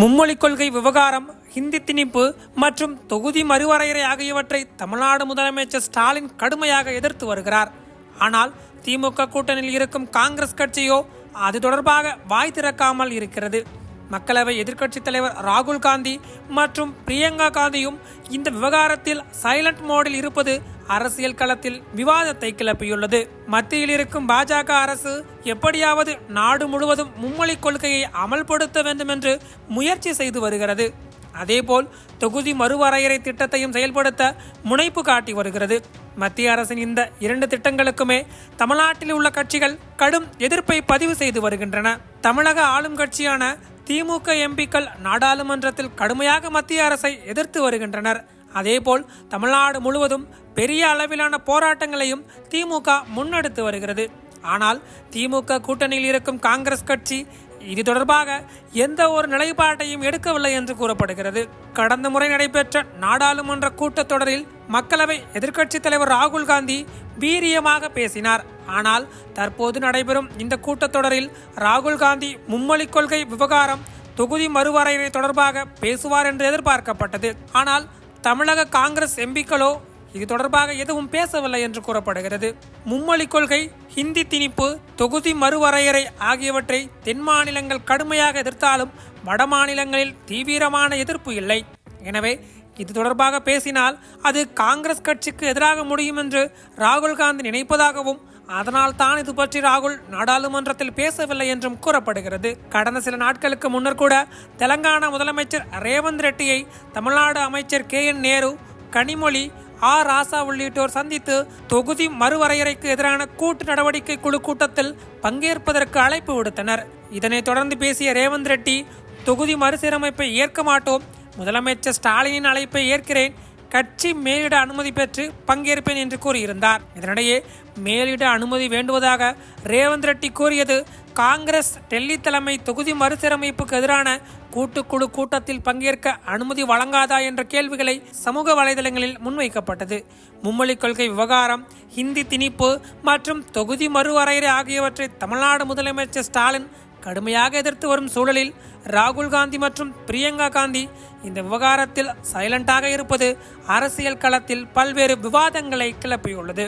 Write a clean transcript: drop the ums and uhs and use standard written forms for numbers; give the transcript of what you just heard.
மும்மொழிக் கொள்கை விவகாரம், ஹிந்தி திணிப்பு மற்றும் தொகுதி மறுவரையறை ஆகியவற்றை தமிழ்நாடு முதலமைச்சர் ஸ்டாலின் கடுமையாக எதிர்த்து வருகிறார். ஆனால் திமுக கூட்டணியில் இருக்கும் காங்கிரஸ் கட்சியோ அது தொடர்பாக வாய் திறக்காமல் இருக்கிறது. மக்களவை எதிர்க்கட்சித் தலைவர் ராகுல் காந்தி மற்றும் பிரியங்கா காந்தியும் இந்த விவகாரத்தில் சைலண்ட் மோடில் இருப்பது அரசியல் களத்தில் விவாதத்தை கிளப்பியுள்ளது. மத்தியில் இருக்கும் பாஜக அரசு எப்படியாவது நாடு முழுவதும் மும்மொழிக் கொள்கையை அமல்படுத்த வேண்டும் என்று முயற்சி செய்து வருகிறது. அதேபோல் தொகுதி மறுவரையறை திட்டத்தையும் செயல்படுத்த முனைப்பு காட்டி வருகிறது. மத்திய அரசின் இந்த 2 திட்டங்களுக்குமே தமிழ்நாட்டில் உள்ள கட்சிகள் கடும் எதிர்ப்பை பதிவு செய்து வருகின்றன. தமிழக ஆளும் கட்சியான திமுக எம்பிக்கள் நாடாளுமன்றத்தில் கடுமையாக மத்திய அரசை எதிர்த்து வருகின்றனர். அதேபோல் தமிழ்நாடு முழுவதும் பெரிய அளவிலான போராட்டங்களையும் திமுக முன்னெடுத்து வருகிறது. ஆனால் திமுக கூட்டணியில் இருக்கும் காங்கிரஸ் கட்சி இது தொடர்பாக எந்த ஒரு நிலைப்பாட்டையும் எடுக்கவில்லை என்று கூறப்படுகிறது. கடந்த முறை நடைபெற்ற நாடாளுமன்ற கூட்டத்தொடரில் மக்களவை எதிர்க்கட்சித் தலைவர் ராகுல் காந்தி வீரியமாக பேசினார். ஆனால் தற்போது நடைபெறும் இந்த கூட்டத்தொடரில் ராகுல் காந்தி மும்மொழிக் கொள்கை விவகாரம், தொகுதி மறுவரையறை தொடர்பாக பேசுவார் என்று எதிர்பார்க்கப்பட்டது. ஆனால் தமிழக காங்கிரஸ் எம்பிக்களோ இது தொடர்பாக எதுவும் பேசவில்லை என்று கூறப்படுகிறது. மும்மொழிக் கொள்கை, ஹிந்தி திணிப்பு, தொகுதி மறுவரையறை ஆகியவற்றை தென் மாநிலங்கள் கடுமையாக எதிர்த்தாலும் வட மாநிலங்களில் தீவிரமான எதிர்ப்பு இல்லை. எனவே இது தொடர்பாக பேசினால் அது காங்கிரஸ் கட்சிக்கு எதிராக முடியும் என்று ராகுல் காந்தி நினைப்பதாகவும், அதனால் தான் இது பற்றி ராகுல் நாடாளுமன்றத்தில் பேசவில்லை என்றும் கூறப்படுகிறது. கடந்த சில நாட்களுக்கு முன்னர் கூட தெலங்கானா முதலமைச்சர் ரேவந்த் ரெட்டியை தமிழ்நாடு அமைச்சர் KN நேரு, கனிமொழி, ராசா உள்ளிட்டோர் சந்தித்து தொகுதி மறுவரையறைக்கு எதிரான கூட்டு நடவடிக்கை குழு கூட்டத்தில் பங்கேற்பதற்கு அழைப்பு விடுத்தனர். இதனைத் தொடர்ந்து பேசிய ரேவந்த் ரெட்டி, தொகுதி மறுசீரமைப்பை ஏற்க மாட்டோம், முதலமைச்சர் ஸ்டாலினின் அழைப்பை ஏற்கிறேன், கட்சி மேலிட அனுமதி பெற்று பங்கேற்பேன் என்று கூறியிருந்தார். இதனிடையே மேலிட அனுமதி வேண்டுவதாக ரேவந்த் ரெட்டி கூறியது காங்கிரஸ் டெல்லி தலைமை தொகுதி மறுசீரமைப்புக்கு எதிரான கூட்டுக்குழு கூட்டத்தில் பங்கேற்க அனுமதி வழங்காதா என்ற கேள்விகளை சமூக வலைதளங்களில் முன்வைக்கப்பட்டது. மும்மொழிக் கொள்கை விவகாரம், ஹிந்தி திணிப்பு மற்றும் தொகுதி மறுவரையறை ஆகியவற்றை தமிழ்நாடு முதலமைச்சர் ஸ்டாலின் கடுமையாக எதிர்த்து வரும் சூழலில் ராகுல் காந்தி மற்றும் பிரியங்கா காந்தி இந்த விவகாரத்தில் சைலண்டாக இருப்பது அரசியல் களத்தில் பல்வேறு விவாதங்களை கிளப்பியுள்ளது.